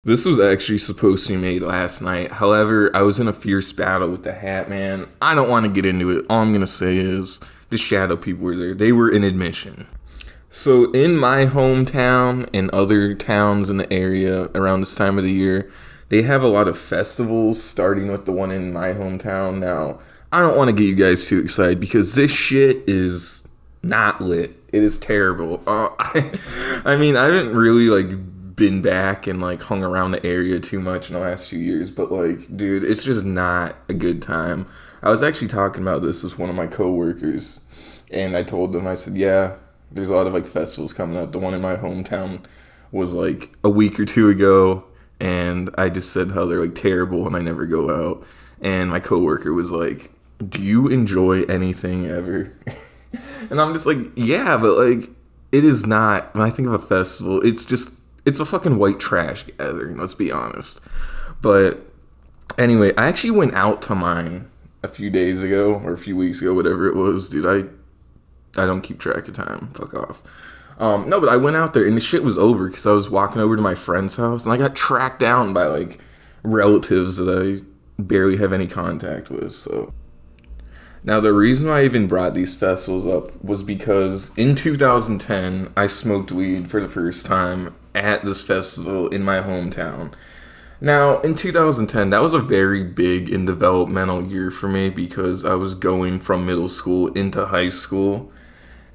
This was actually supposed to be made last night. However, I was in a fierce battle with the Hat Man. I don't want to get into it. All I'm going to say is the shadow people were there. They were in admission. So in my hometown and other towns in the area around this time of the year, they have a lot of festivals, starting with the one in my hometown. Now, I don't want to get you guys too excited because this shit is not lit. It is terrible. I mean, I haven't really been back and hung around the area too much in the last few years, but dude, it's just not a good time. I was actually talking about this with one of my coworkers, and I told them, I said, yeah, there's a lot of festivals coming up. The one in my hometown was a week or two ago, and I just said how they're terrible and I never go out. And my coworker was like, do you enjoy anything ever? And I'm just yeah, but it is not. When I think of a festival, it's a fucking white trash gathering, let's be honest. But anyway, I actually went out to mine a few days ago, or a few weeks ago, whatever it was. Dude, I don't keep track of time. Fuck off. No, but I went out there, and the shit was over, because I was walking over to my friend's house, and I got tracked down by, relatives that I barely have any contact with, so. Now, the reason I even brought these festivals up was because in 2010, I smoked weed for the first time at this festival in my hometown. Now, in 2010, that was a very big and developmental year for me because I was going from middle school into high school.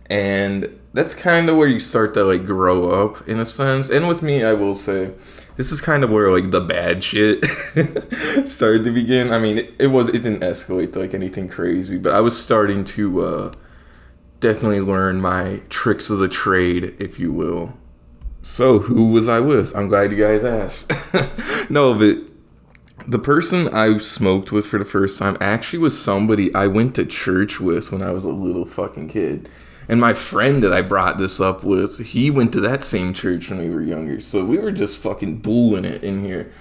And that's kind of where you start to grow up in a sense. And with me, I will say, this is kind of where the bad shit started to begin. I mean, it didn't escalate to anything crazy, but I was starting to definitely learn my tricks of the trade, if you will. So who was I with? I'm glad you guys asked. No, but the person I smoked with for the first time actually was somebody I went to church with when I was a little fucking kid. And my friend that I brought this up with, he went to that same church when we were younger. So we were just fucking bulling it in here.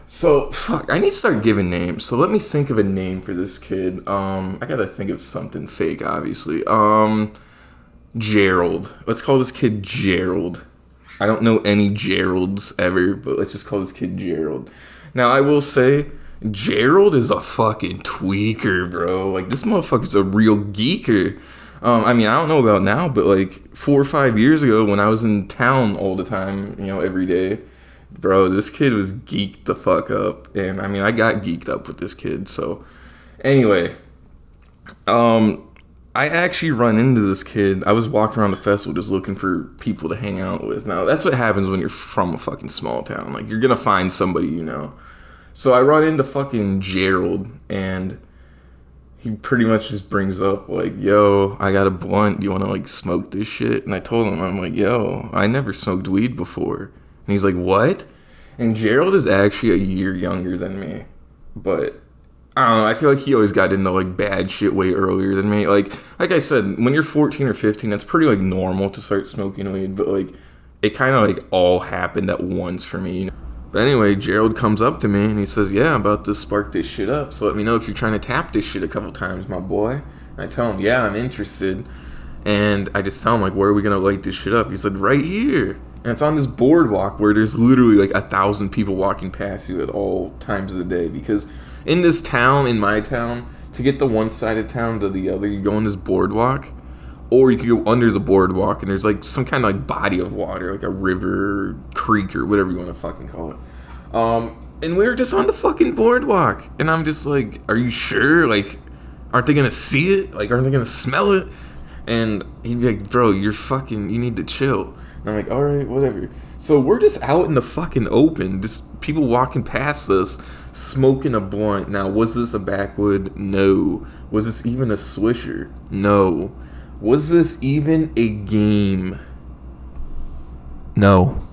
So, fuck, I need to start giving names. So let me think of a name for this kid. I gotta think of something fake, obviously. Gerald. Let's call this kid Gerald. I don't know any Geralds ever, but let's just call this kid Gerald. Now, I will say, Gerald is a fucking tweaker, bro. This motherfucker's a real geeker. I mean, I don't know about now, but 4 or 5 years ago when I was in town all the time, every day, bro, this kid was geeked the fuck up. And I mean, I got geeked up with this kid. So anyway, I actually run into this kid. I was walking around the festival just looking for people to hang out with. Now, that's what happens when you're from a fucking small town. You're going to find somebody you know. So I run into fucking Gerald, and he pretty much just brings up, yo, I got a blunt. Do you want to, smoke this shit? And I told him, I'm yo, I never smoked weed before. And he's like, what? And Gerald is actually a year younger than me. But, I don't know, I feel like he always got into, bad shit way earlier than me. Like I said, when you're 14 or 15, that's pretty, normal to start smoking weed. But, it kind of, all happened at once for me, But anyway, Gerald comes up to me and he says, yeah, I'm about to spark this shit up. So let me know if you're trying to tap this shit a couple times, my boy. And I tell him, yeah, I'm interested. And I just tell him, where are we going to light this shit up? He said, right here. And it's on this boardwalk where there's literally 1,000 people walking past you at all times of the day. Because in this town, in my town, to get the one side of town to the other, you go on this boardwalk. Or you can go under the boardwalk and there's some kind of body of water, a river, or creek, or whatever you want to fucking call it. And we were just on the fucking boardwalk. And I'm just are you sure? Aren't they going to see it? Aren't they going to smell it? And he'd be bro, you need to chill. And I'm alright, whatever. So we're just out in the fucking open, just people walking past us, smoking a blunt. Now, was this a backwood? No. Was this even a swisher? No. Was this even a game? No.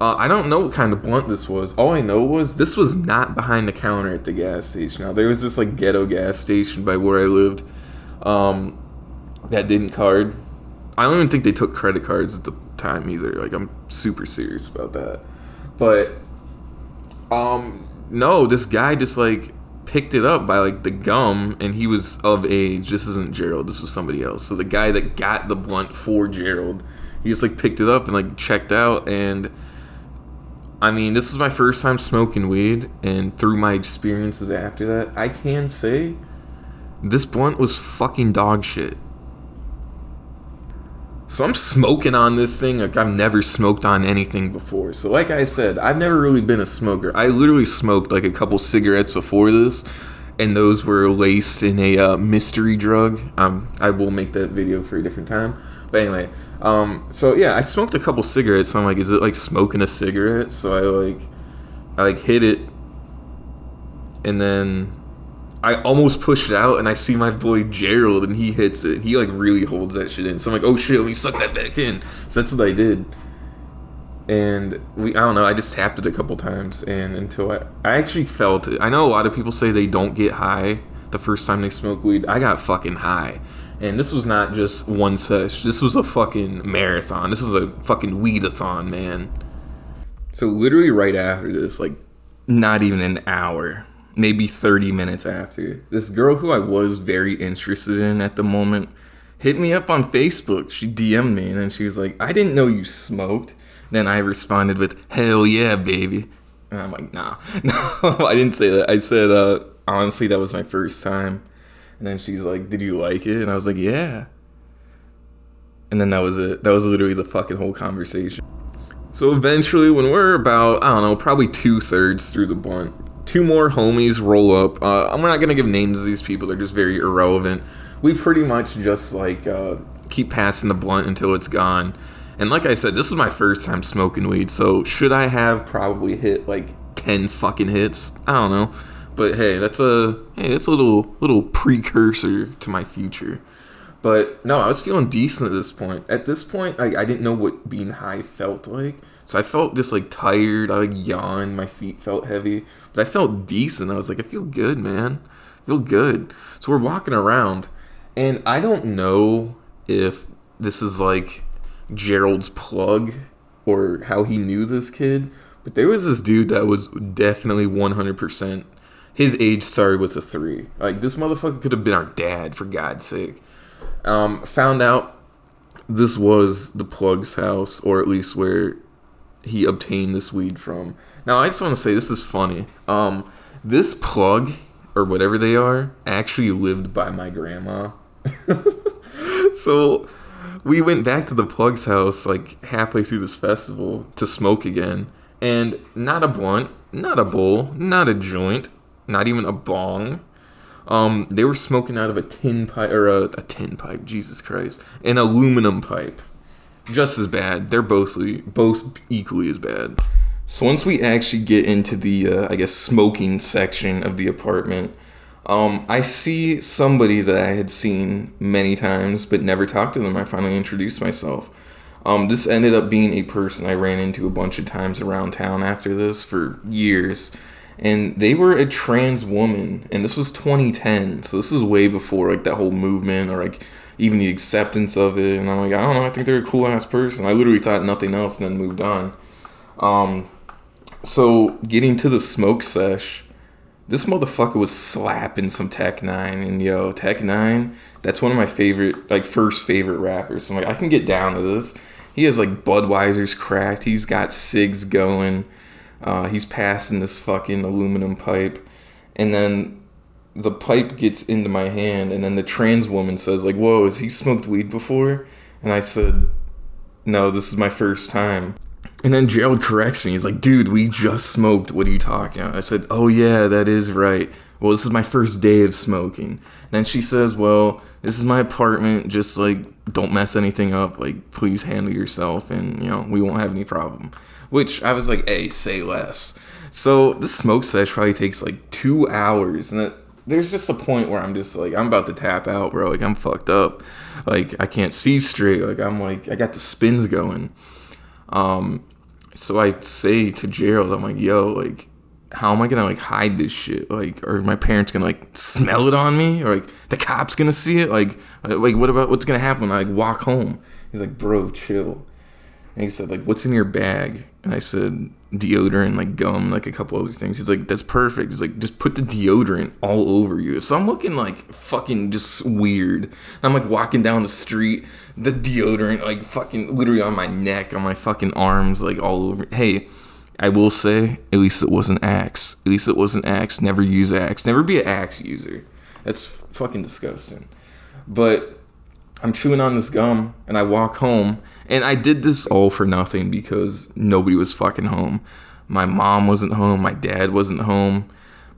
I don't know what kind of blunt this was. All I know was this was not behind the counter at the gas station. Now, there was this ghetto gas station by where I lived that didn't card. I don't even think they took credit cards at the time either. I'm super serious about that. But, no, this guy just picked it up by the gum, and he was of age. This isn't Gerald, this was somebody else. So the guy that got the blunt for Gerald, he just picked it up and checked out, and I mean, this is my first time smoking weed, and through my experiences after that, I can say this blunt was fucking dog shit. So I'm smoking on this thing like I've never smoked on anything before. So like I said, I've never really been a smoker. I literally smoked like a couple cigarettes before this, and those were laced in a mystery drug. I will make that video for a different time. But anyway, so yeah, I smoked a couple cigarettes. So I'm like, is it like smoking a cigarette? So I hit it, and then I almost pushed it out, and I see my boy Gerald, and he hits it. He like really holds that shit in. So I'm like, oh shit, let me suck that back in. So that's what I did. And I don't know, I just tapped it a couple times, and until I actually felt it. I know a lot of people say they don't get high the first time they smoke weed. I got fucking high. And this was not just one sesh. This was a fucking marathon. This was a fucking weedathon, man. So literally right after this, like not even an hour, maybe 30 minutes after, this girl who I was very interested in at the moment hit me up on Facebook. She DM'd me, and then she was like, I didn't know you smoked. Then I responded with, hell yeah, baby. And I'm like, nah. No, I didn't say that. I said, honestly, that was my first time. And then she's like, did you like it? And I was like, yeah. And then that was it. That was literally the fucking whole conversation. So eventually, when we're about, I don't know, probably 2/3 through the blunt, two more homies roll up. I'm not going to give names of these people. They're just very irrelevant. We pretty much just like keep passing the blunt until it's gone. And like I said, this is my first time smoking weed. So should I have probably hit like 10 fucking hits? I don't know. But hey, that's a little precursor to my future. But no, I was feeling decent at this point. At this point, I didn't know what being high felt like. So I felt just like tired. I like yawned. My feet felt heavy. But I felt decent. I was like, I feel good, man. I feel good. So we're walking around. And I don't know if this is like Gerald's plug or how he knew this kid. But there was this dude that was definitely 100%. His age started with a 3. Like, this motherfucker could have been our dad, for God's sake. Found out this was the plug's house, or at least where he obtained this weed from. Now, I just want to say, this is funny. This plug, or whatever they are, actually lived by my grandma. So, we went back to the plug's house, like, halfway through this festival to smoke again. And not a blunt, not a bowl, not a joint, not even a bong. They were smoking out of a tin pipe, or a tin pipe, Jesus Christ, an aluminum pipe. Just as bad. They're both equally as bad. So once we actually get into the, I guess, smoking section of the apartment, I see somebody that I had seen many times, but never talked to them. I finally introduced myself. This ended up being a person I ran into a bunch of times around town after this for years. And they were a trans woman, and this was 2010, so this is way before like that whole movement or like even the acceptance of it. And I'm like, I don't know, I think they're a cool ass person. I literally thought nothing else and then moved on. So getting to the smoke sesh, this motherfucker was slapping some Tech 9, and yo, Tech 9, that's one of my favorite, like first favorite rappers. So I'm like, I can get down to this. He has like Budweiser's cracked, he's got cigs going. He's passing this fucking aluminum pipe, and then the pipe gets into my hand, and then the trans woman says like, whoa, has he smoked weed before? And I said, no, this is my first time. And then Gerald corrects me. He's like, dude, we just smoked. What are you talking about? I said, oh yeah, that is right. Well, this is my first day of smoking. And then she says, well, this is my apartment. Just like, don't mess anything up. Like, please handle yourself, and you know, we won't have any problem. Which I was like, hey, say less. So this smoke sesh probably takes like 2 hours. And there's just a point where I'm just like, I'm about to tap out, bro. Like, I'm fucked up. Like, I can't see straight. Like, I'm like, I got the spins going. So I say to Gerald, I'm like, yo, like, how am I gonna like hide this shit? Like, are my parents gonna like smell it on me? Or like the cops gonna see it? Like what's gonna happen when I like walk home? He's like, bro, chill. And he said, like, what's in your bag? And I said, deodorant, like gum, like a couple other things. He's like, that's perfect. He's like, just put the deodorant all over you. So I'm looking like fucking just weird. I'm like walking down the street, the deodorant like fucking literally on my neck, on my fucking arms, like all over. Hey, I will say, at least it wasn't Axe. At least it wasn't Axe. Never use Axe. Never be an Axe user. That's fucking disgusting. But I'm chewing on this gum, and I walk home, and I did this all for nothing because nobody was fucking home. My mom wasn't home. My dad wasn't home.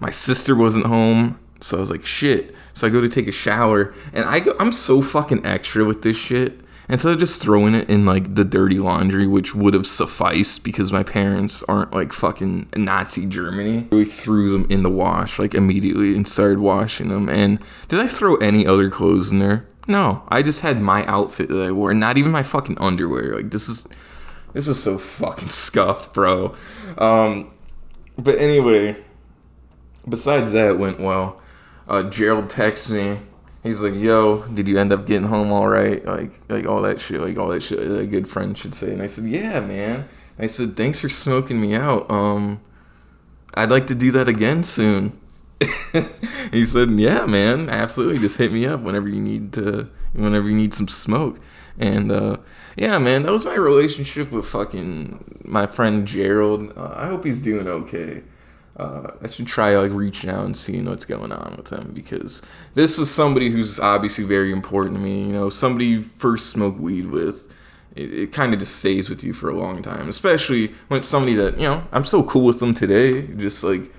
My sister wasn't home. So I was like, shit. So I go to take a shower, and I'm so fucking extra with this shit. Instead of just throwing it in, like, the dirty laundry, which would have sufficed because my parents aren't, like, fucking Nazi Germany, we threw them in the wash, like, immediately and started washing them. And did I throw any other clothes in there? No. I just had my outfit that I wore, and not even my fucking underwear. Like, this is so fucking scuffed, bro. But anyway, besides that, it went well. Gerald texts me. He's like, yo, did you end up getting home all right? Like all that shit that a good friend should say. And I said, yeah, man. I said, thanks for smoking me out. I'd like to do that again soon. He said, yeah, man, absolutely. Just hit me up whenever you need some smoke. And yeah, man, that was my relationship with fucking my friend Gerald. I hope he's doing okay. I should try like reaching out and seeing what's going on with him, because this was somebody who's obviously very important to me. You know, somebody you first smoked weed with, it kind of just stays with you for a long time, especially when it's somebody that, you know, I'm so cool with them today. Just like,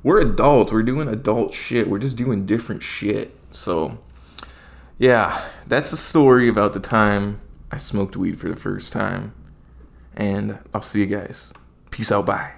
we're adults, we're doing adult shit, we're just doing different shit. So yeah, that's the story about the time I smoked weed for the first time, and I'll see you guys. Peace out, bye.